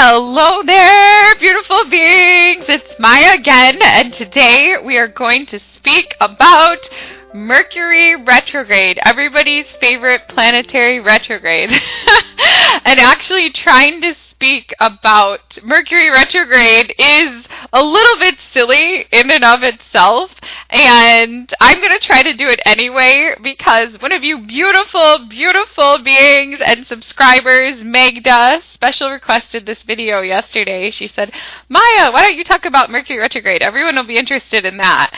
Hello there, beautiful beings. It's Maya again, and today we are going to speak about Mercury Retrograde, everybody's favorite planetary retrograde. And actually trying to speak about Mercury Retrograde is a little bit silly in and of itself, and I'm going to try to do it anyway because one of you beautiful, beautiful beings and subscribers, Magda, special requested this video yesterday. She said, Maya, why don't you talk about Mercury Retrograde? Everyone will be interested in that.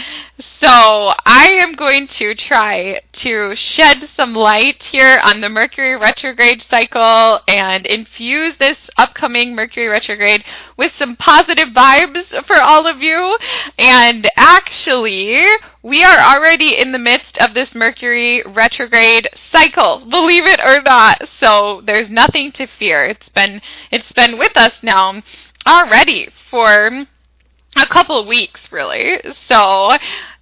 So I am going to try to shed some light here on the Mercury Retrograde cycle and infuse this upcoming Mercury Retrograde with some positive vibes for all of you. And actually, we are already in the midst of this Mercury Retrograde cycle, believe it or not. So there's nothing to fear. It's been with us now already for a couple of weeks, really. So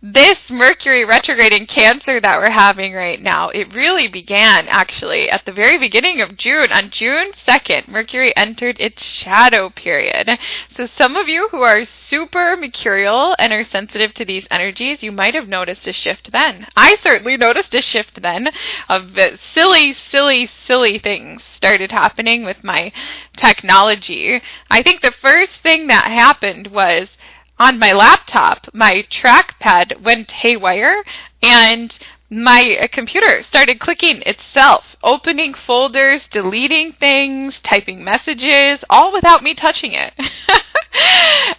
this Mercury retrograde in Cancer that we're having right now, it really began actually at the very beginning of June. On June 2nd, Mercury entered its shadow period. So some of you who are super mercurial and are sensitive to these energies, you might have noticed a shift then. I certainly noticed a shift then of silly things started happening with my technology. I think the first thing that happened was on my laptop, my trackpad went haywire and my computer started clicking itself, opening folders, deleting things, typing messages, all without me touching it.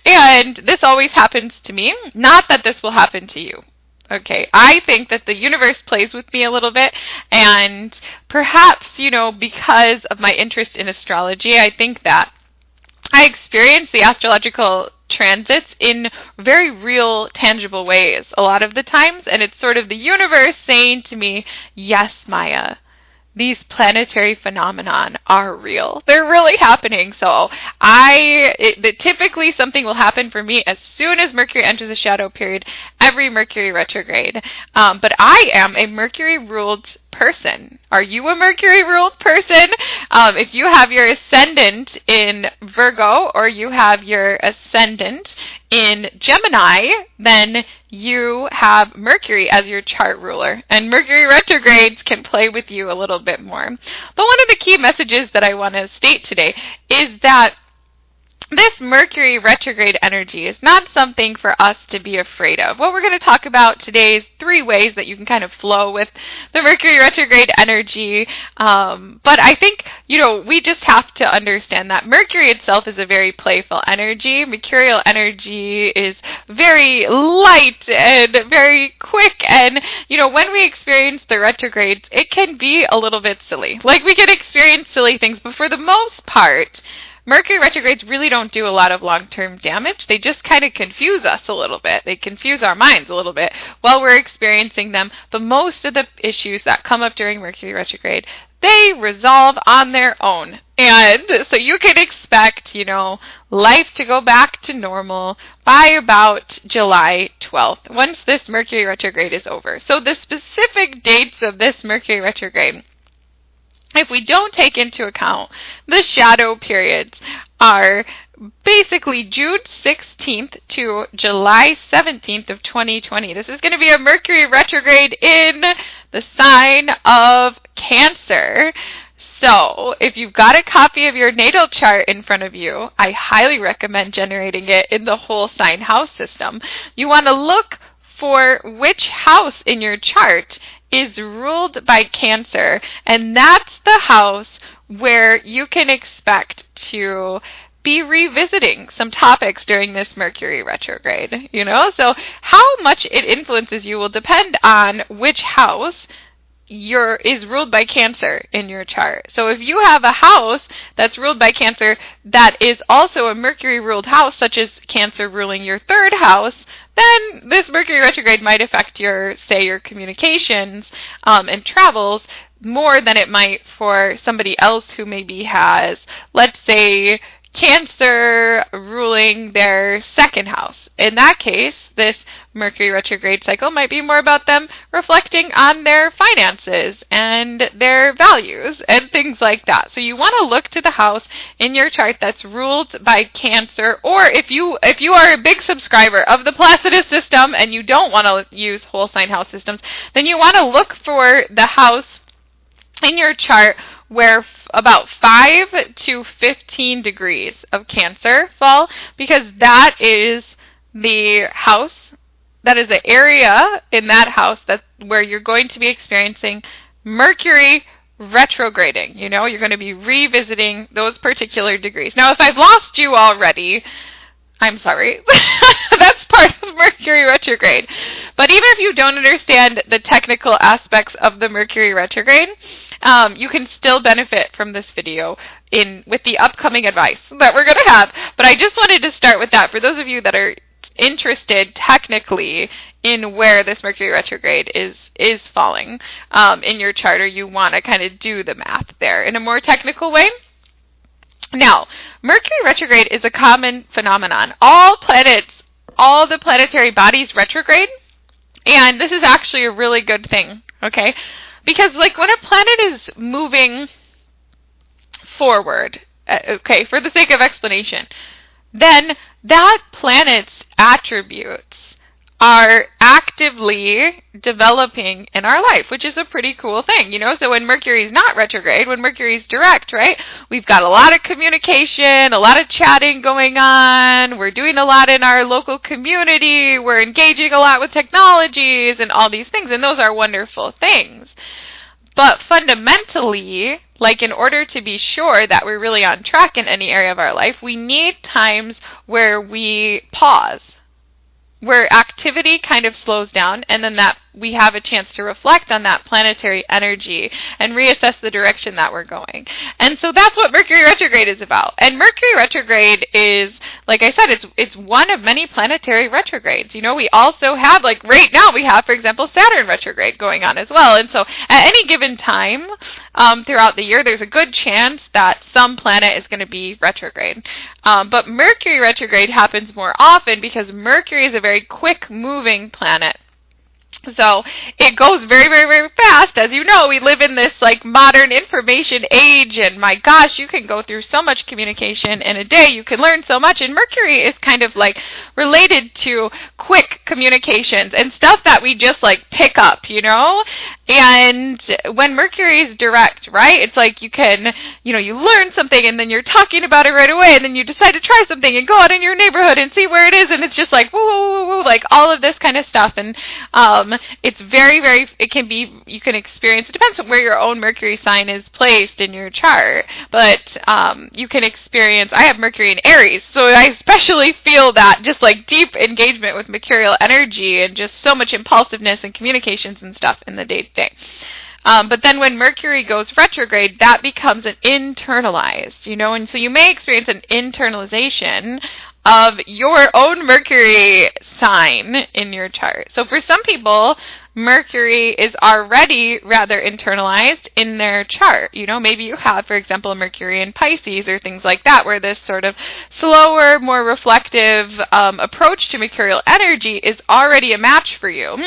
And this always happens to me. Not that this will happen to you. Okay, I think that the universe plays with me a little bit, and perhaps, because of my interest in astrology, I think that I experience the astrological transits in very real, tangible ways a lot of the times, and it's sort of the universe saying to me, yes, Maya, these planetary phenomenon are real. They're really happening. So typically something will happen for me as soon as Mercury enters a shadow period, every Mercury retrograde. But I am a Mercury-ruled person. Are you a Mercury-ruled person? If you have your ascendant in Virgo or you have your ascendant in Gemini, then you have Mercury as your chart ruler, and Mercury retrogrades can play with you a little bit more. But one of the key messages that I want to state today is that this Mercury retrograde energy is not something for us to be afraid of. What we're going to talk about today is 3 ways that you can kind of flow with the Mercury retrograde energy. But I think, we just have to understand that Mercury itself is a very playful energy. Mercurial energy is very light and very quick. And, when we experience the retrogrades, it can be a little bit silly. Like, we can experience silly things, but for the most part, Mercury retrogrades really don't do a lot of long-term damage. They just kind of confuse us a little bit. They confuse our minds a little bit while we're experiencing them. But most of the issues that come up during Mercury retrograde, they resolve on their own. And so you can expect, life to go back to normal by about July 12th, once this Mercury retrograde is over. So the specific dates of this Mercury retrograde, if we don't take into account the shadow periods, are basically June 16th to July 17th of 2020. This is going to be a Mercury retrograde in the sign of Cancer. So if you've got a copy of your natal chart in front of you, I highly recommend generating it in the whole sign house system. You want to look for which house in your chart is ruled by Cancer, and that's the house where you can expect to be revisiting some topics during this Mercury retrograde, So how much it influences you will depend on which house is ruled by Cancer in your chart. So if you have a house that's ruled by Cancer that is also a Mercury-ruled house, such as Cancer ruling your 3rd house, then this Mercury retrograde might affect your communications and travels more than it might for somebody else who maybe has, let's say, Cancer ruling their second house. In that case, this Mercury retrograde cycle might be more about them reflecting on their finances and their values and things like that. So you want to look to the house in your chart that's ruled by Cancer, or if you are a big subscriber of the Placidus system and you don't want to use whole sign house systems, then you want to look for the house in your chart where about 5 to 15 degrees of Cancer fall, because that is the house, that is the area in that house that's where you're going to be experiencing Mercury retrograding. You know, you're going to be revisiting those particular degrees. Now, if I've lost you already, I'm sorry. That's part of Mercury retrograde. But even if you don't understand the technical aspects of the Mercury retrograde, you can still benefit from this video with the upcoming advice that we're going to have. But I just wanted to start with that for those of you that are interested technically in where this Mercury retrograde is falling in your chart, or you want to kind of do the math there in a more technical way. Now, Mercury retrograde is a common phenomenon. All planets, all the planetary bodies retrograde, and this is actually a really good thing, okay? Because like when a planet is moving forward, okay, for the sake of explanation, then that planet's attributes are actively developing in our life, which is a pretty cool thing, you know? So when Mercury's not retrograde, when Mercury's direct, right, we've got a lot of communication, a lot of chatting going on, we're doing a lot in our local community, we're engaging a lot with technologies and all these things, and those are wonderful things. But fundamentally, like in order to be sure that we're really on track in any area of our life, we need times where we pause, where activity kind of slows down, and then that we have a chance to reflect on that planetary energy and reassess the direction that we're going. And so that's what Mercury retrograde is about. And Mercury retrograde is, like I said, it's one of many planetary retrogrades. You know, we also have, like right now we have, for example, Saturn retrograde going on as well. And so at any given time throughout the year, there's a good chance that some planet is going to be retrograde. But Mercury retrograde happens more often because Mercury is a very quick moving planet. So it goes very, very, very fast. As you know, we live in this like modern information age, and my gosh, you can go through so much communication in a day. You can learn so much, and Mercury is kind of like related to quick communications and stuff that we just like pick up, you know? And when Mercury is direct, right, it's like you can, you know, you learn something and then you're talking about it right away, and then you decide to try something and go out in your neighborhood and see where it is, and it's just like woo, woo, woo, woo, like all of this kind of stuff. And it's very, very, it can be, you can experience, it depends on where your own Mercury sign is placed in your chart, but you can experience, I have Mercury in Aries, so I especially feel that just like deep engagement with mercurial energy and just so much impulsiveness and communications and stuff in the day-to-day. But then when Mercury goes retrograde, that becomes an internalized, you know, and so you may experience an internalization of your own Mercury sign in your chart. So for some people, Mercury is already rather internalized in their chart. You know, maybe you have, for example, Mercury in Pisces or things like that, where this sort of slower, more reflective approach to mercurial energy is already a match for you.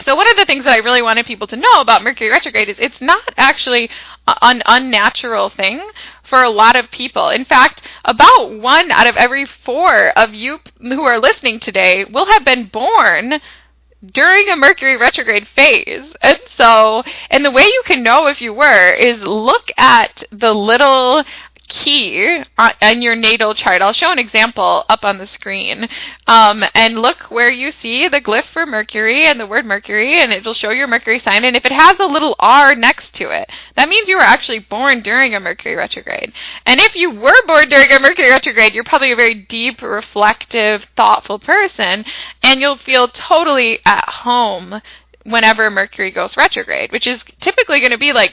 So one of the things that I really wanted people to know about Mercury retrograde is it's not actually an unnatural thing for a lot of people. In fact, about 1 out of every 4 of you who are listening today will have been born during a Mercury retrograde phase. And so, and the way you can know if you were is look at the little key on your natal chart. I'll show an example up on the screen. And look where you see the glyph for Mercury and the word Mercury, and it'll show your Mercury sign. And if it has a little R next to it, that means you were actually born during a Mercury retrograde. And if you were born during a Mercury retrograde, you're probably a very deep, reflective, thoughtful person, and you'll feel totally at home whenever Mercury goes retrograde, which is typically going to be like,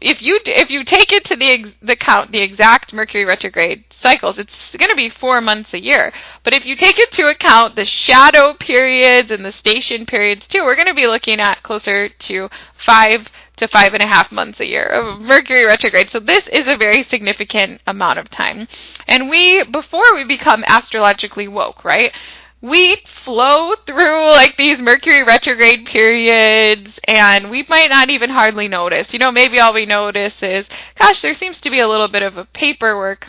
if you take it to the exact Mercury retrograde cycles, it's going to be 4 months a year. But if you take into account the shadow periods and the station periods too, we're going to be looking at closer to 5 to 5.5 months a year of Mercury retrograde. So this is a very significant amount of time. And before we become astrologically woke, right? We flow through like these Mercury retrograde periods, and we might not even hardly notice. Maybe all we notice is, gosh, there seems to be a little bit of a paperwork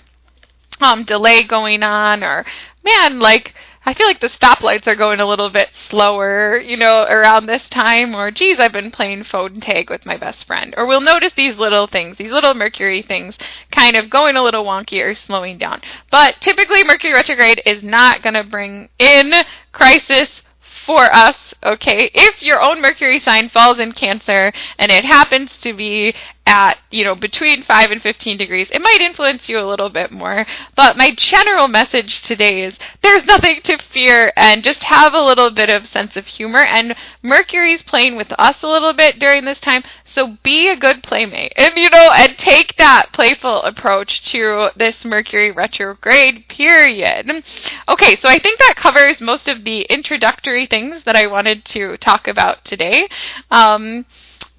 delay going on, or man, like I feel like the stoplights are going a little bit slower, around this time, or geez, I've been playing phone tag with my best friend. Or we'll notice these little things, these little Mercury things kind of going a little wonky or slowing down. But typically Mercury retrograde is not going to bring in crisis for us, okay? If your own Mercury sign falls in Cancer and it happens to be at, between 5 and 15 degrees, it might influence you a little bit more. But my general message today is there's nothing to fear, and just have a little bit of sense of humor. And Mercury's playing with us a little bit during this time, so be a good playmate. And, and take that playful approach to this Mercury retrograde period. Okay, so I think that covers most of the introductory things that I wanted to talk about today.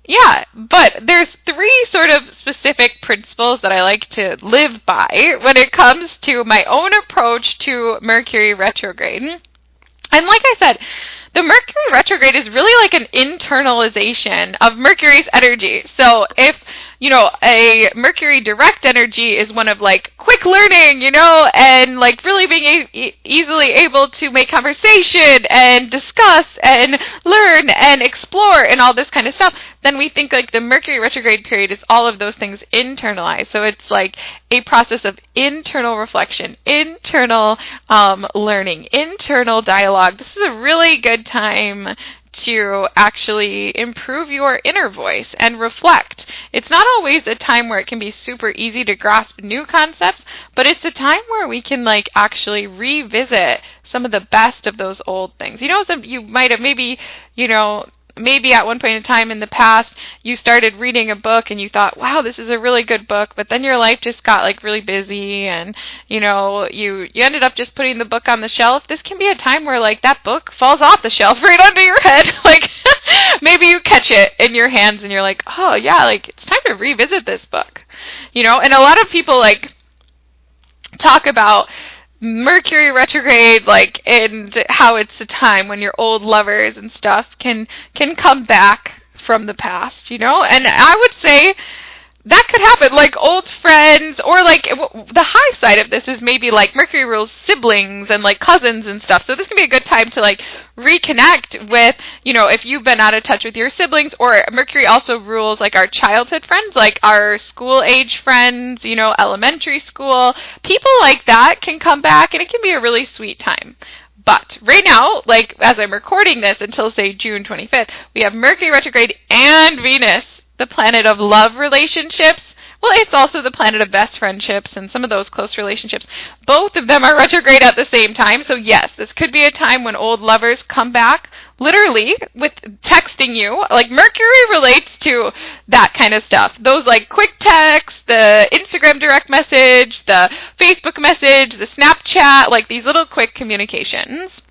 Yeah, but there's 3 sort of specific principles that I like to live by when it comes to my own approach to Mercury retrograde. And like I said, the Mercury retrograde is really like an internalization of Mercury's energy. So if, a Mercury direct energy is one of like quick learning, and like really being easily able to make conversation and discuss and learn and explore and all this kind of stuff, then we think like the Mercury retrograde period is all of those things internalized. So it's like a process of internal reflection, internal learning, internal dialogue. This is a really good time to actually improve your inner voice and reflect. It's not always a time where it can be super easy to grasp new concepts, but it's a time where we can like actually revisit some of the best of those old things. You might have maybe at one point in time in the past, you started reading a book and you thought, wow, this is a really good book, but then your life just got like really busy and, you ended up just putting the book on the shelf. This can be a time where like that book falls off the shelf right under your head. Like maybe you catch it in your hands and you're like, oh yeah, like it's time to revisit this book, and a lot of people like talk about Mercury retrograde, and how it's a time when your old lovers and stuff can come back from the past, and I would say that could happen, like old friends, or like the high side of this is maybe like Mercury rules siblings and like cousins and stuff. So this can be a good time to like reconnect with, if you've been out of touch with your siblings. Or Mercury also rules like our childhood friends, like our school age friends, elementary school. People like that can come back, and it can be a really sweet time. But right now, like as I'm recording this until say June 25th, we have Mercury retrograde and Venus, the planet of love relationships. Well, it's also the planet of best friendships and some of those close relationships. Both of them are retrograde at the same time. So yes, this could be a time when old lovers come back, literally, with texting you. Like Mercury relates to that kind of stuff. Those like quick texts, the Instagram direct message, the Facebook message, the Snapchat, like these little quick communications.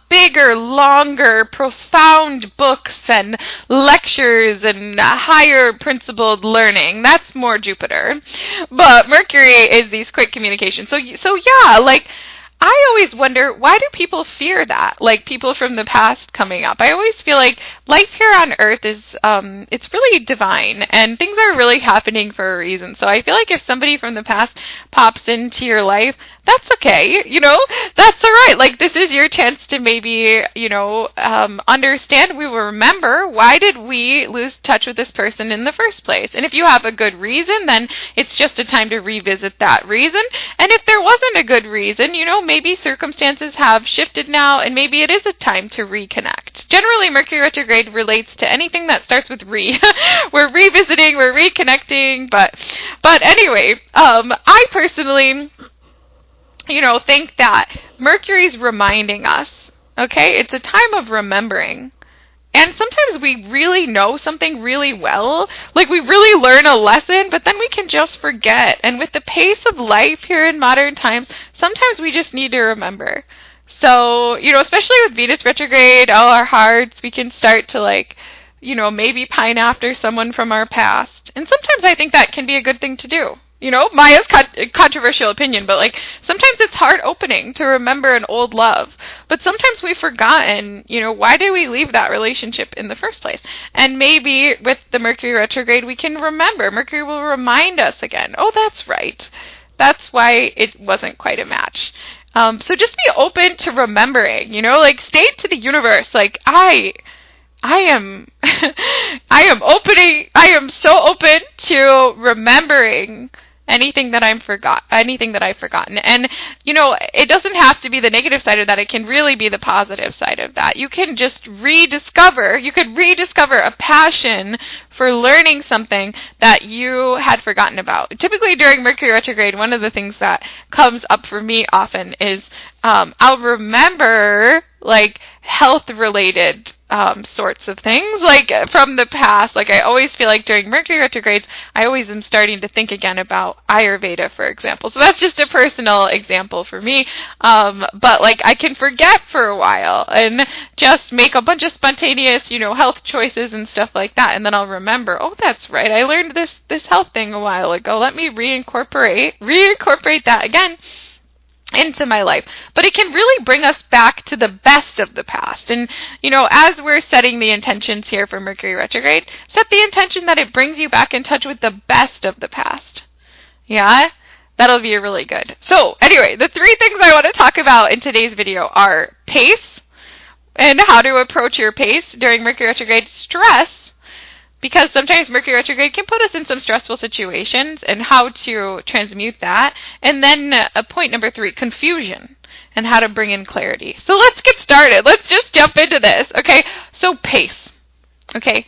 Bigger, longer, profound books and lectures and higher principled learning. That's more Jupiter. But Mercury is these quick communications. So yeah, like I always wonder, why do people fear that? Like people from the past coming up. I always feel like life here on Earth is, it's really divine, and things are really happening for a reason. So I feel like if somebody from the past pops into your life, that's okay, that's alright. Like this is your chance to maybe, understand, we will remember, why did we lose touch with this person in the first place? And if you have a good reason, then it's just a time to revisit that reason. And if there wasn't a good reason, maybe circumstances have shifted now, and maybe it is a time to reconnect. Generally, Mercury retrograde relates to anything that starts with re. We're revisiting, we're reconnecting, but anyway, I personally, think that Mercury's reminding us, okay? It's a time of remembering. And sometimes we really know something really well, like we really learn a lesson, but then we can just forget. And with the pace of life here in modern times, sometimes we just need to remember. So, especially with Venus retrograde, all our hearts, we can start to maybe pine after someone from our past. And sometimes I think that can be a good thing to do. Maya's controversial opinion, but sometimes it's heart opening to remember an old love. But sometimes we've forgotten, why did we leave that relationship in the first place? And maybe with the Mercury retrograde, we can remember. Mercury will remind us again, oh, that's right. That's why it wasn't quite a match. So just be open to remembering, state to the universe, I am so open to remembering anything that I've forgotten. And, it doesn't have to be the negative side of that. It can really be the positive side of that. You can just rediscover a passion for learning something that you had forgotten about. Typically during Mercury retrograde, one of the things that comes up for me often is I'll remember health-related sorts of things, from the past. I always feel like during Mercury retrogrades, I always am starting to think again about Ayurveda, for example. So that's just a personal example for me. But I can forget for a while and just make a bunch of spontaneous, health choices and stuff like that. And then I'll remember, oh, that's right. I learned this health thing a while ago. Let me reincorporate that again into my life. But it can really bring us back to the best of the past. And, as we're setting the intentions here for Mercury retrograde, set the intention that it brings you back in touch with the best of the past. Yeah? That'll be really good. So, anyway, the 3 things I want to talk about in today's video are pace, and how to approach your pace during Mercury retrograde, stress, because sometimes Mercury retrograde can put us in some stressful situations, and how to transmute that. And then point number 3, confusion, and how to bring in clarity. So let's get started. Let's just jump into this. Okay, so pace. Okay,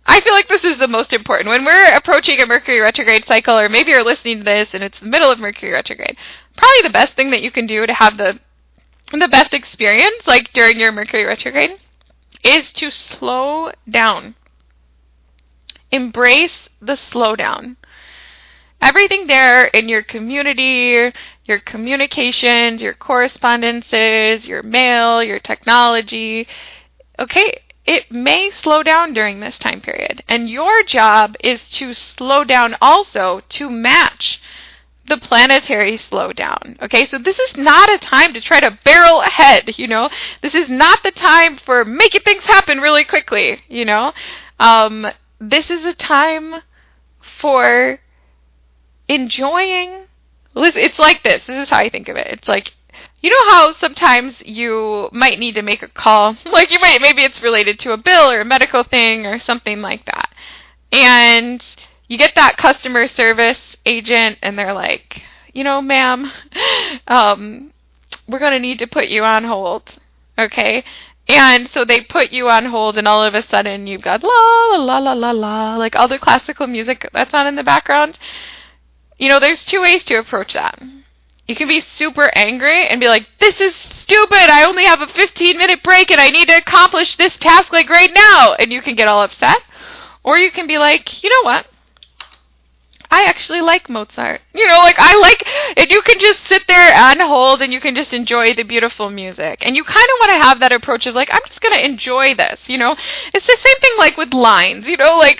I feel like this is the most important. When we're approaching a Mercury retrograde cycle, or maybe you're listening to this and it's the middle of Mercury retrograde, probably the best thing that you can do to have the best experience, during your Mercury retrograde, is to slow down. Embrace the slowdown. Everything there in your community, your communications, your correspondences, your mail, your technology, okay, it may slow down during this time period. And your job is to slow down also to match the planetary slowdown. Okay, so this is not a time to try to barrel ahead, This is not the time for making things happen really quickly, This is a time for enjoying. It's like this. This is how I think of it. It's how sometimes you might need to make a call. Maybe it's related to a bill or a medical thing or something like that. And you get that customer service agent and they're like, ma'am, we're going to need to put you on hold. Okay? And so they put you on hold, and all of a sudden you've got la la la la la, all the classical music that's on in the background. There's 2 ways to approach that. You can be super angry and be like, this is stupid, I only have a 15-minute break and I need to accomplish this task right now, and you can get all upset. Or you can be like, you know what? I actually like Mozart. And you can just sit there and hold, and you can just enjoy the beautiful music. And you kind of want to have that approach of I'm just going to enjoy this, It's the same thing with lines,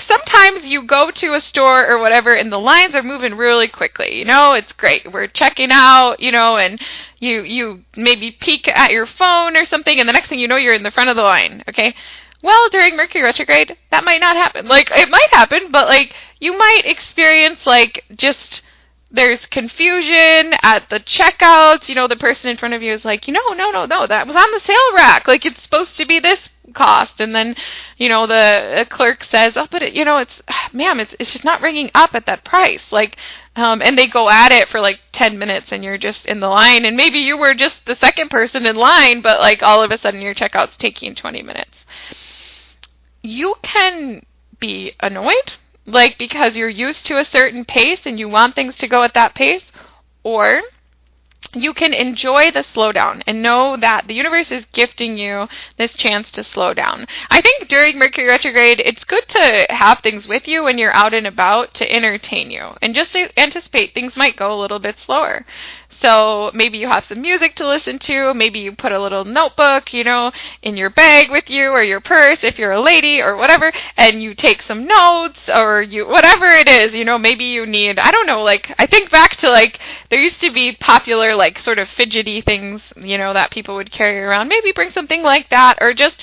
sometimes you go to a store or whatever, and the lines are moving really quickly, It's great. We're checking out, and you maybe peek at your phone or something, and the next thing you know, you're in the front of the line, okay? Well, during Mercury retrograde, that might not happen. It might happen, but, you might experience, just there's confusion at the checkouts. The person in front of you is like, no, that was on the sale rack. It's supposed to be this cost. And then, the clerk says, oh, but, ma'am, it's just not ringing up at that price. And they go at it for, 10 minutes, and you're just in the line. And maybe you were just the second person in line, but, all of a sudden your checkout's taking 20 minutes. You can be annoyed, because you're used to a certain pace and you want things to go at that pace, or you can enjoy the slowdown and know that the universe is gifting you this chance to slow down. I think during Mercury retrograde, it's good to have things with you when you're out and about to entertain you. And just to anticipate, things might go a little bit slower. So maybe you have some music to listen to. Maybe you put a little notebook, in your bag with you, or your purse if you're a lady or whatever, and you take some notes, or whatever it is, maybe you need, I don't know, I think back to there used to be popular sort of fidgety things, that people would carry around. Maybe bring something like that, or just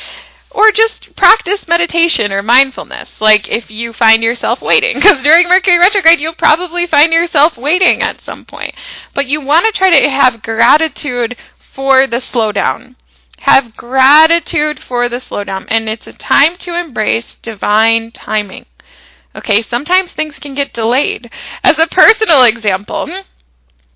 practice meditation or mindfulness, if you find yourself waiting. Because during Mercury retrograde, you'll probably find yourself waiting at some point. But you want to try to have gratitude for the slowdown. Have gratitude for the slowdown. And it's a time to embrace divine timing. Okay, sometimes things can get delayed. As a personal example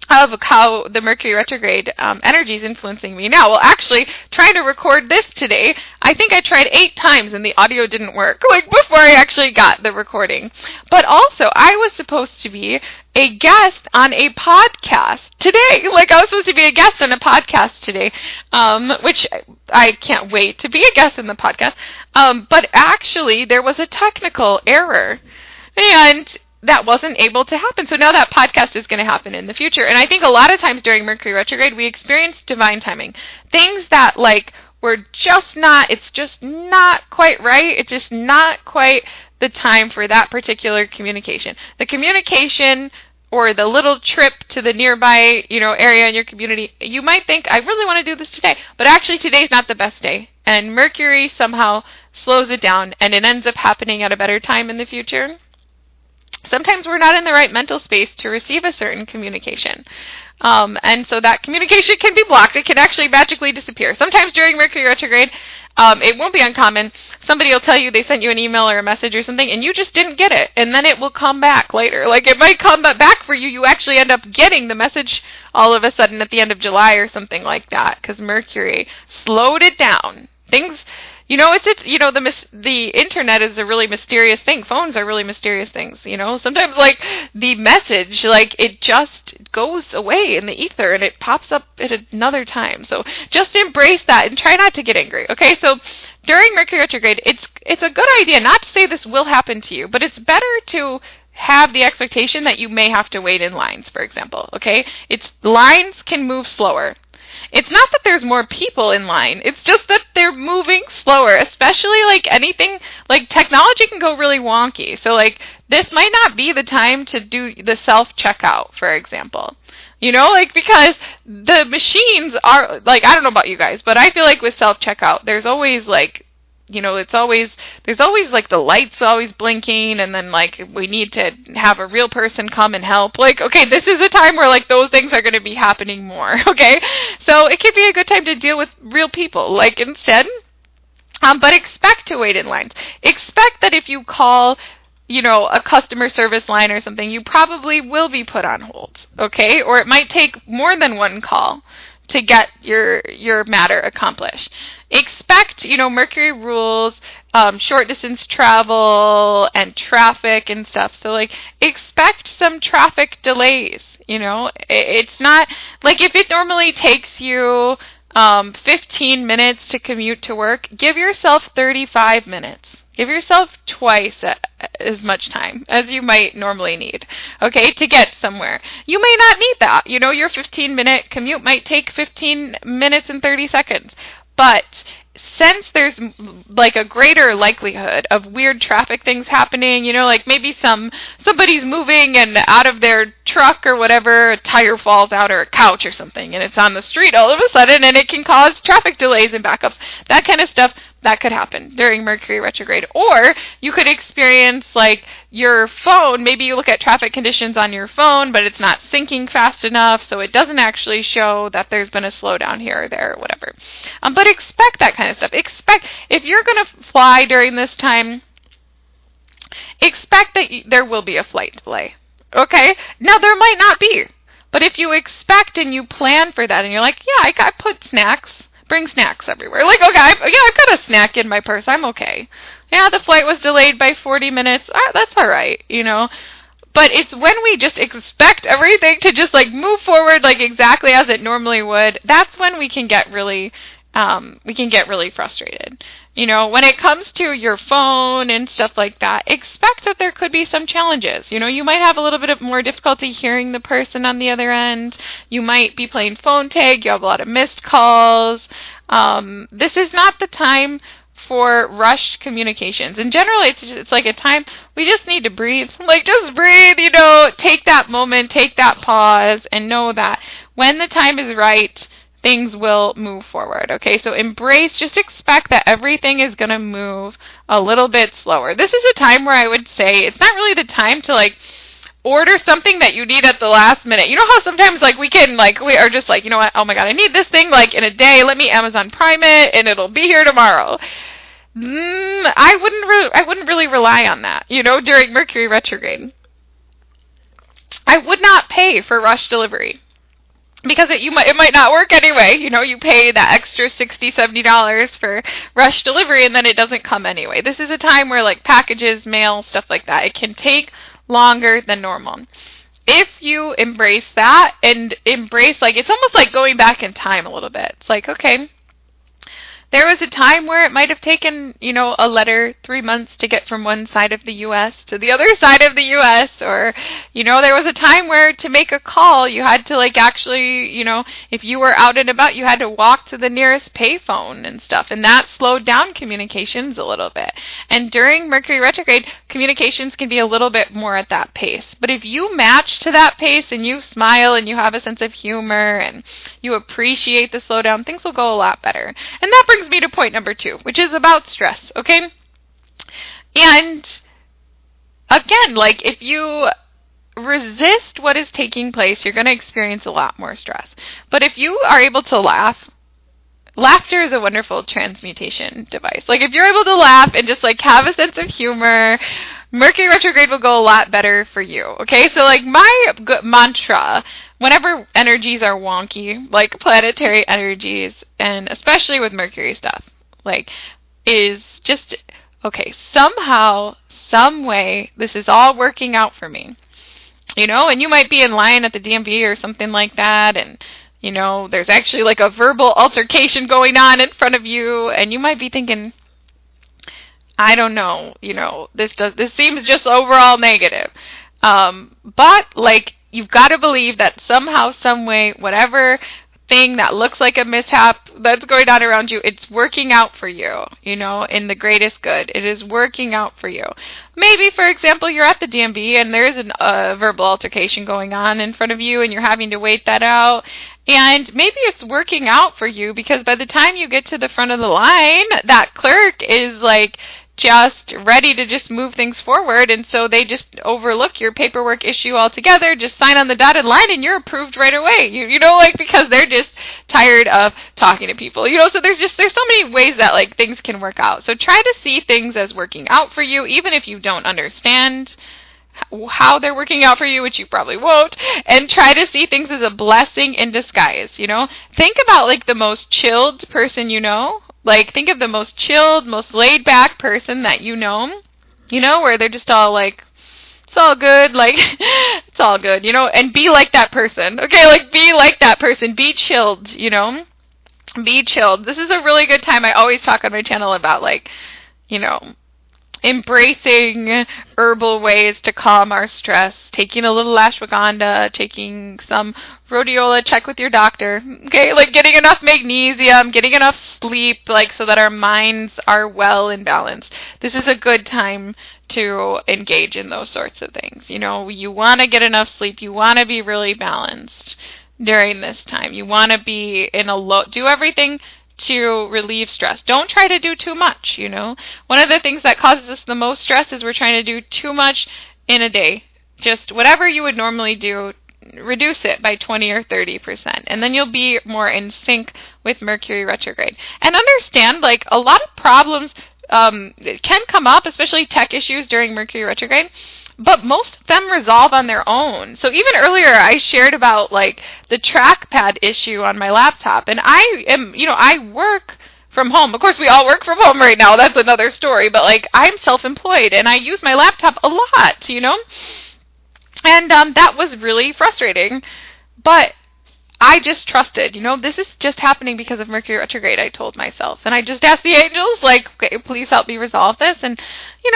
of how the Mercury retrograde energy is influencing me now. Well, actually, trying to record this today, I think I tried 8 times and the audio didn't work, before I actually got the recording. But also, I was supposed to be a guest on a podcast today. I was supposed to be a guest on a podcast today, which I can't wait to be a guest in the podcast. But actually, there was a technical error. And that wasn't able to happen. So now that podcast is going to happen in the future. And I think a lot of times during Mercury retrograde, we experience divine timing. Things that were it's just not quite right. It's just not quite the time for that particular communication. The communication or the little trip to the nearby, area in your community, you might think, I really want to do this today. But actually today's not the best day. And Mercury somehow slows it down and it ends up happening at a better time in the future. Sometimes we're not in the right mental space to receive a certain communication. And so that communication can be blocked. It can actually magically disappear. Sometimes during Mercury retrograde, it won't be uncommon. Somebody will tell you they sent you an email or a message or something, and you just didn't get it. And then it will come back later. It might come back for you. You actually end up getting the message all of a sudden at the end of July or something like that, because Mercury slowed it down. Things... the internet is a really mysterious thing. Phones are really mysterious things, Sometimes, the message, it just goes away in the ether and it pops up at another time. So just embrace that and try not to get angry, okay? So during Mercury retrograde, it's a good idea not to say this will happen to you, but it's better to have the expectation that you may have to wait in lines, for example, okay? Lines can move slower. It's not that there's more people in line. It's just that they're moving slower, especially anything, technology can go really wonky. So this might not be the time to do the self-checkout, for example. Because the machines are, I don't know about you guys, but I feel with self-checkout, there's always there's always the lights always blinking, and then we need to have a real person come and help. Okay, this is a time where those things are going to be happening more, okay? So it could be a good time to deal with real people, instead. But expect to wait in lines. Expect that if you call, a customer service line or something, you probably will be put on hold, okay? Or it might take more than one call to get your matter accomplished. Expect, Mercury rules short distance travel and traffic and stuff. So expect some traffic delays, It's not, if it normally takes you 15 minutes to commute to work, give yourself 35 minutes. Give yourself twice as much time as you might normally need, okay, to get somewhere. You may not need that. Your 15-minute commute might take 15 minutes and 30 seconds. But since there's a greater likelihood of weird traffic things happening, maybe somebody's moving and out of their truck or whatever, a tire falls out or a couch or something, and it's on the street all of a sudden, and it can cause traffic delays and backups. That kind of stuff, that could happen during Mercury retrograde. Or you could experience your phone, maybe you look at traffic conditions on your phone, but it's not syncing fast enough, so it doesn't actually show that there's been a slowdown here or there or whatever. But expect that kind of stuff. Expect, if you're going to fly during this time, expect that there will be a flight delay. Okay? Now, there might not be, but if you expect and you plan for that, and you're yeah, I put snacks, bring snacks everywhere. Okay, I've got a snack in my purse. I'm okay. Yeah, the flight was delayed by 40 minutes. That's all right, But it's when we just expect everything to just like move forward like exactly as it normally would, that's when we can get really frustrated. When it comes to your phone and stuff like that, expect that there could be some challenges. You might have a little bit of more difficulty hearing the person on the other end. You might be playing phone tag. You have a lot of missed calls. This is not the time for rushed communications. And generally, it's like a time we just need to breathe. Like, just breathe, take that moment, take that pause, and know that when the time is right, things will move forward. Okay, so just expect that everything is going to move a little bit slower. This is a time where I would say it's not really the time to like order something that you need at the last minute. You know how sometimes like we are just like, you know what, oh my god, I need this thing like in a day, let me Amazon Prime it and it'll be here tomorrow. I wouldn't really rely on that, during Mercury retrograde. I would not pay for rush delivery. Because it might not work anyway. You pay that extra $60, $70 for rush delivery and then it doesn't come anyway. This is a time where like packages, mail, stuff like that, it can take longer than normal. If you embrace that and it's almost like going back in time a little bit. It's like, okay, there was a time where it might have taken, a letter 3 months to get from one side of the U.S. to the other side of the U.S. Or, there was a time where to make a call, you had to actually, if you were out and about, you had to walk to the nearest payphone and stuff. And that slowed down communications a little bit. And during Mercury retrograde, communications can be a little bit more at that pace. But if you match to that pace and you smile and you have a sense of humor and you appreciate the slowdown, things will go a lot better. And that brings me to point number 2, which is about stress, okay? And again, if you resist what is taking place, you're going to experience a lot more stress. But if you are able to laugh, laughter is a wonderful transmutation device. If you're able to laugh and just have a sense of humor, Mercury retrograde will go a lot better for you, okay? So my mantra, whenever energies are wonky, like planetary energies, and especially with Mercury stuff, is just, okay, somehow, some way, this is all working out for me. And you might be in line at the DMV or something like that, and, there's actually a verbal altercation going on in front of you, and you might be thinking, I don't know, this seems just overall negative. But you've got to believe that somehow, some way, whatever thing that looks like a mishap that's going on around you, it's working out for you, in the greatest good. It is working out for you. Maybe, for example, you're at the DMV and there's a verbal altercation going on in front of you and you're having to wait that out. And maybe it's working out for you because by the time you get to the front of the line, that clerk is just ready to just move things forward, and so they just overlook your paperwork issue altogether, just sign on the dotted line, and you're approved right away. Because they're just tired of talking to people. So there's so many ways that things can work out. So try to see things as working out for you, even if you don't understand how they're working out for you, which you probably won't, and try to see things as a blessing in disguise. Think about the most chilled person think of the most chilled, most laid-back person that where they're just all it's all good, it's all good, and be like that person, okay? Be like that person, be chilled, be chilled. This is a really good time. I always talk on my channel about, embracing herbal ways to calm our stress, taking a little ashwagandha, taking some rhodiola, check with your doctor, okay, getting enough magnesium, getting enough sleep, so that our minds are well and balanced. This is a good time to engage in those sorts of things. You want to get enough sleep, you want to be really balanced during this time. You want to be in do everything to relieve stress. Don't try to do too much, One of the things that causes us the most stress is we're trying to do too much in a day. Just whatever you would normally do, reduce it by 20 or 30%, and then you'll be more in sync with Mercury retrograde. And understand, a lot of problems can come up, especially tech issues during Mercury retrograde, but most of them resolve on their own. So even earlier I shared about the trackpad issue on my laptop, and I work from home. Of course, we all work from home right now. That's another story. But I'm self-employed, and I use my laptop a lot, And that was really frustrating. But I just trusted, this is just happening because of Mercury retrograde, I told myself. And I just asked the angels, like, okay, please help me resolve this. And,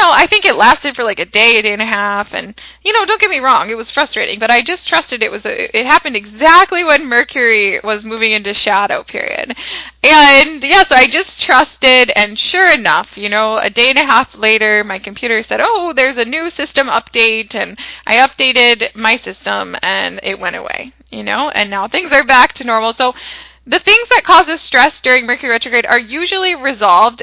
I think it lasted for like a day and a half. And, don't get me wrong, it was frustrating. But I just trusted it happened exactly when Mercury was moving into shadow period. And, yeah, so I just trusted. And sure enough, a day and a half later, my computer said, oh, there's a new system update. And I updated my system and it went away. And now things are back to normal. So the things that cause us stress during Mercury retrograde are usually resolved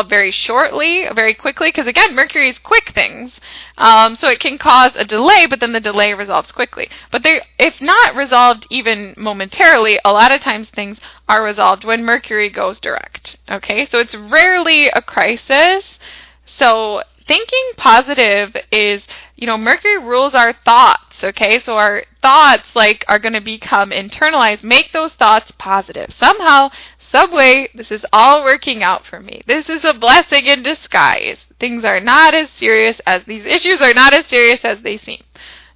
very shortly, very quickly, because again, Mercury is quick things. So it can cause a delay, but then the delay resolves quickly. But if not resolved even momentarily, a lot of times things are resolved when Mercury goes direct. Okay, so it's rarely a crisis. So thinking positive is, Mercury rules our thoughts, okay? So our thoughts, are going to become internalized. Make those thoughts positive. Somehow, some way, this is all working out for me. This is a blessing in disguise. These issues are not as serious as they seem.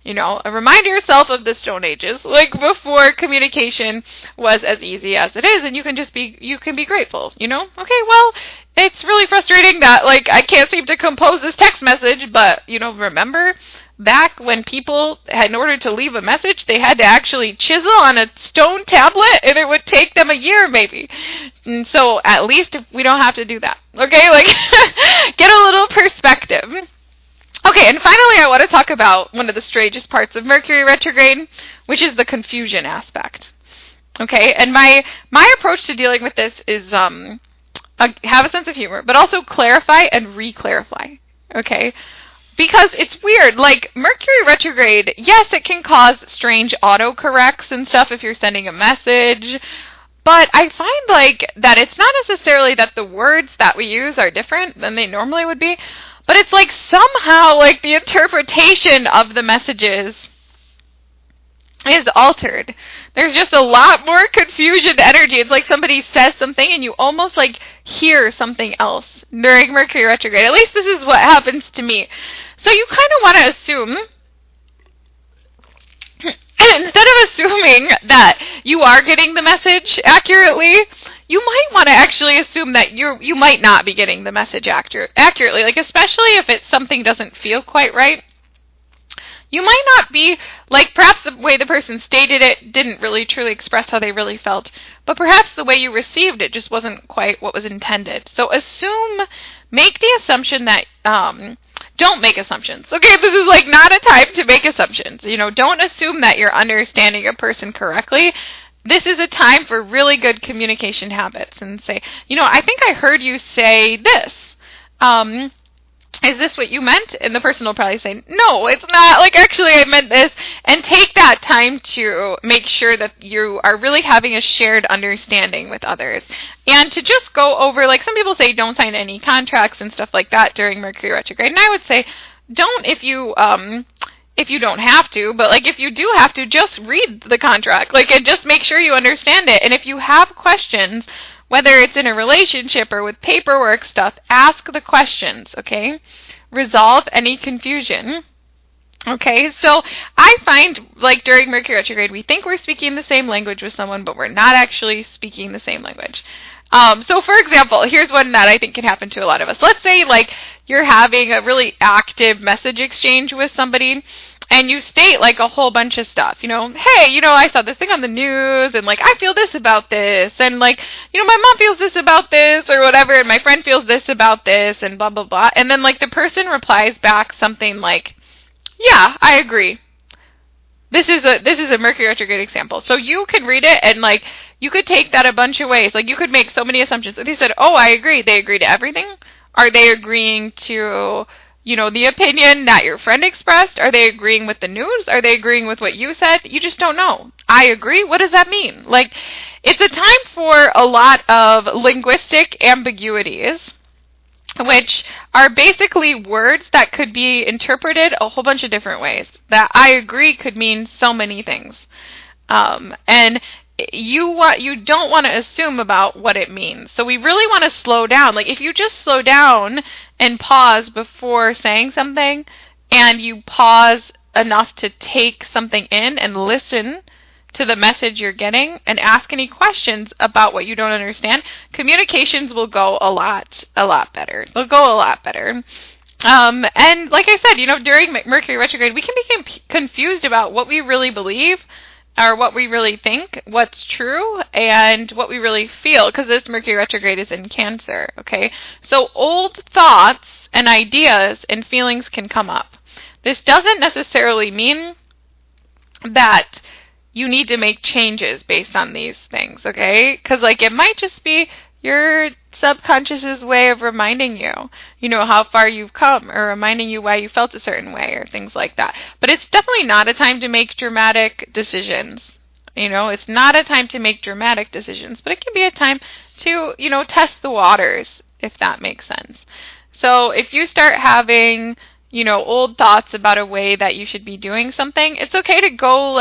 Remind yourself of the Stone Ages, before communication was as easy as it is, and you can be grateful, Okay, well, it's really frustrating that, I can't seem to compose this text message, but, remember back when people, in order to leave a message, they had to actually chisel on a stone tablet, and it would take them a year, maybe. And so, at least we don't have to do that, okay? Get a little perspective. Okay, and finally I want to talk about one of the strangest parts of Mercury retrograde, which is the confusion aspect. Okay, and my approach to dealing with this is have a sense of humor, but also clarify and re-clarify. Okay? Because it's weird, Mercury retrograde, yes, it can cause strange autocorrects and stuff if you're sending a message, but I find, that it's not necessarily that the words that we use are different than they normally would be, but it's somehow, the interpretation of the messages is altered. There's just a lot more confusion energy. It's like somebody says something and you almost hear something else during Mercury retrograde. At least this is what happens to me. So you kind of want to assume, instead of assuming that you are getting the message accurately, you might want to actually assume that you might not be getting the message accurately, especially if it's something doesn't feel quite right. You might not be, perhaps the way the person stated it didn't really truly express how they really felt, but perhaps the way you received it just wasn't quite what was intended. So make the assumption that, don't make assumptions. Okay, this is not a time to make assumptions. Don't assume that you're understanding a person correctly. This is a time for really good communication habits and say, I think I heard you say this. Is this what you meant? And the person will probably say, no, it's not. Actually, I meant this. And take that time to make sure that you are really having a shared understanding with others. And to just go over, some people say don't sign any contracts and stuff like that during Mercury retrograde. And I would say don't if you don't have to, but if you do have to, just read the contract. And just make sure you understand it. And if you have questions, whether it's in a relationship or with paperwork stuff, ask the questions, okay? Resolve any confusion. Okay, so I find, during Mercury retrograde, we think we're speaking the same language with someone, but we're not actually speaking the same language. So, for example, here's one that I think can happen to a lot of us. Let's say, you're having a really active message exchange with somebody, and you state, a whole bunch of stuff, hey, I saw this thing on the news, and, I feel this about this, and, my mom feels this about this, or whatever, and my friend feels this about this, and blah, blah, blah, and then, the person replies back something yeah, I agree. This is a Mercury retrograde example. So you can read it, and, you could take that a bunch of ways. You could make so many assumptions. They said, oh, I agree. They agree to everything? Are they agreeing to the opinion that your friend expressed? Are they agreeing with the news? Are they agreeing with what you said? You just don't know. I agree? What does that mean? It's a time for a lot of linguistic ambiguities, which are basically words that could be interpreted a whole bunch of different ways. That I agree could mean so many things. And you don't want to assume about what it means. So we really want to slow down. If you just slow down and pause before saying something, and you pause enough to take something in and listen to the message you're getting and ask any questions about what you don't understand, communications will go a lot better. They'll go a lot better. And like I said, during Mercury retrograde, we can become confused about what we really believe or what we really think, what's true, and what we really feel, because this Mercury retrograde is in Cancer, okay? So old thoughts and ideas and feelings can come up. This doesn't necessarily mean that you need to make changes based on these things, okay? Because, it might just be your subconscious's way of reminding you, how far you've come, or reminding you why you felt a certain way, or things like that. But it's definitely not a time to make dramatic decisions. It's not a time to make dramatic decisions, but it can be a time to, test the waters, if that makes sense. So if you start having, old thoughts about a way that you should be doing something, it's okay to go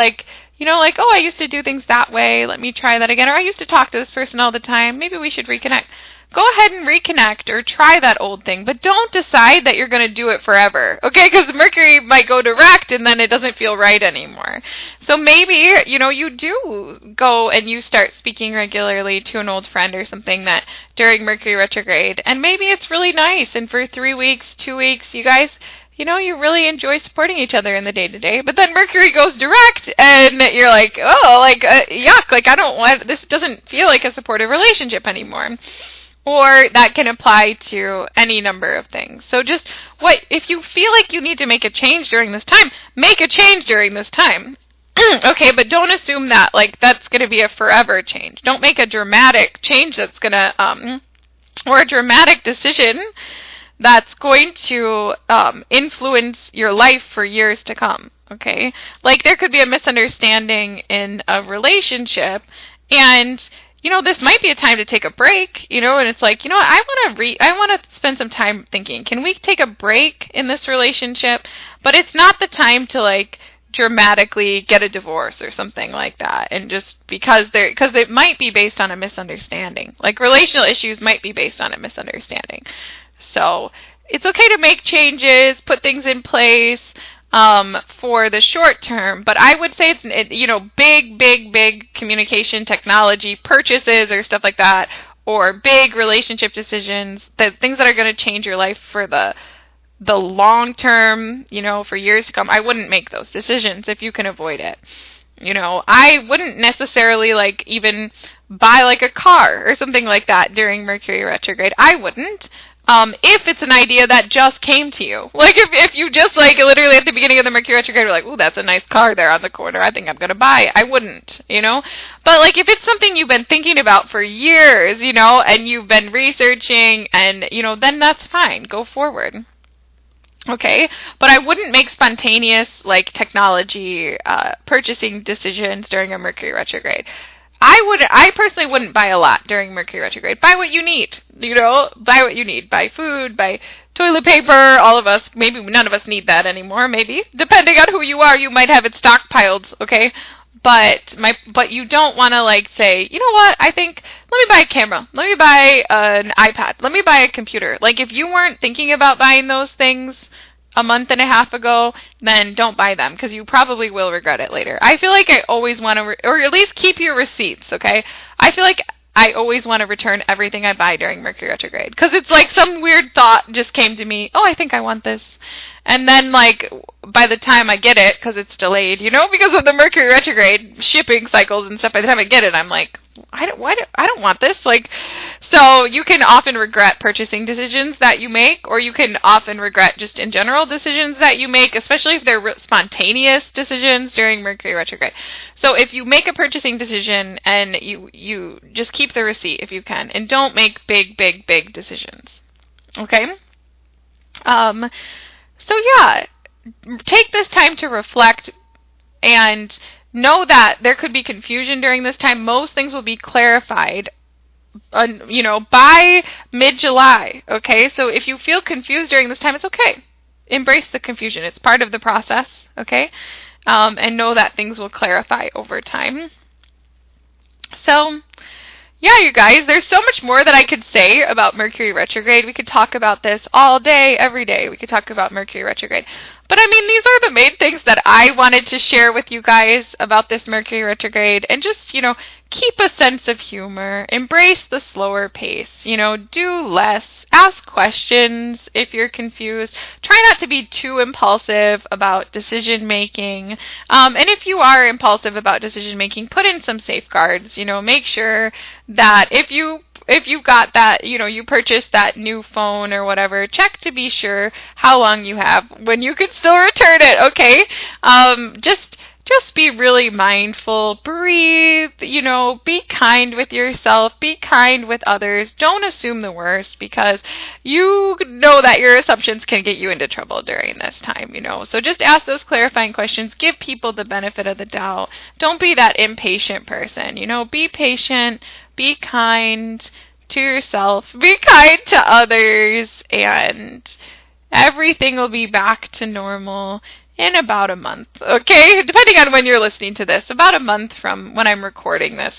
oh, I used to do things that way, let me try that again. Or I used to talk to this person all the time, maybe we should reconnect. Go ahead and reconnect or try that old thing, but don't decide that you're going to do it forever, okay? Because Mercury might go direct and then it doesn't feel right anymore. So maybe, you do go and you start speaking regularly to an old friend or something that during Mercury retrograde, and maybe it's really nice, and for 3 weeks, 2 weeks, you guys, you really enjoy supporting each other in the day-to-day, but then Mercury goes direct, and you're like, yuck, I don't want, this doesn't feel like a supportive relationship anymore. Or that can apply to any number of things. So just, if you feel like you need to make a change during this time, make a change during this time. Okay, but don't assume that, that's going to be a forever change. Don't make a dramatic change that's going to, or a dramatic decision that's going to influence your life for years to come, okay? There could be a misunderstanding in a relationship, and this might be a time to take a break, and it's I want to spend some time thinking, can we take a break in this relationship? But it's not the time to dramatically get a divorce or something like that, and just because it might be based on a misunderstanding. Relational issues might be based on a misunderstanding. So it's okay to make changes, put things in place, for the short term, but I would say it's, big communication technology purchases or stuff like that, or big relationship decisions, things that are going to change your life for the long term, for years to come. I wouldn't make those decisions if you can avoid it. I wouldn't necessarily even buy a car or something like that during Mercury retrograde. I wouldn't. If it's an idea that just came to you. If you just, literally at the beginning of the Mercury retrograde were ooh, that's a nice car there on the corner, I think I'm going to buy it. I wouldn't, But, if it's something you've been thinking about for years, and you've been researching, and, then that's fine. Go forward. Okay? But I wouldn't make spontaneous, technology purchasing decisions during a Mercury retrograde. I personally wouldn't buy a lot during Mercury retrograde. Buy what you need, buy what you need. Buy food, buy toilet paper, all of us. Maybe none of us need that anymore, maybe. Depending on who you are, you might have it stockpiled, okay? But you don't want to say, you know what, I think, let me buy a camera. Let me buy an iPad. Let me buy a computer. If you weren't thinking about buying those things a month and a half ago, then don't buy them, because you probably will regret it later. I feel like I always want to, or at least keep your receipts, okay? I feel like I always want to return everything I buy during Mercury retrograde, because it's some weird thought just came to me, oh, I think I want this. And then, by the time I get it, because it's delayed, because of the Mercury retrograde shipping cycles and stuff, by the time I get it, I'm like, I don't want this. So you can often regret purchasing decisions that you make, or you can often regret just in general decisions that you make, especially if they're spontaneous decisions during Mercury retrograde. So if you make a purchasing decision, and you just keep the receipt if you can, and don't make big decisions. Okay? So yeah, take this time to reflect and know that there could be confusion during this time. Most things will be clarified, by mid-July, okay? So if you feel confused during this time, it's okay. Embrace the confusion. It's part of the process, okay? And know that things will clarify over time. So, yeah, you guys, there's so much more that I could say about Mercury retrograde. We could talk about this all day, every day. We could talk about Mercury retrograde. But I mean, these are the main things that I wanted to share with you guys about this Mercury retrograde, and just, keep a sense of humor, embrace the slower pace, do less, ask questions if you're confused, try not to be too impulsive about decision making, and if you are impulsive about decision making, put in some safeguards, make sure that if you got that, you purchased that new phone or whatever, check to be sure how long you have when you can still return it, okay? Just be really mindful, breathe, be kind with yourself, be kind with others. Don't assume the worst, because you know that your assumptions can get you into trouble during this time, So just ask those clarifying questions. Give people the benefit of the doubt. Don't be that impatient person, Be patient, be kind to yourself, be kind to others, and everything will be back to normal in about a month, okay? Depending on when you're listening to this, about a month from when I'm recording this,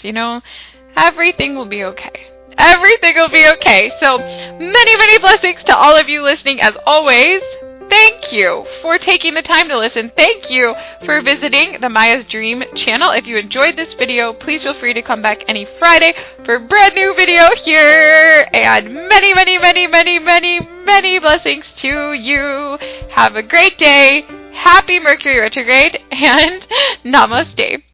everything will be okay. Everything will be okay. So, many, many blessings to all of you listening, as always. Thank you for taking the time to listen. Thank you for visiting the Maya's Dream channel. If you enjoyed this video, please feel free to come back any Friday for a brand new video here. And many, many, many, many, many, many blessings to you. Have a great day. Happy Mercury retrograde, and namaste.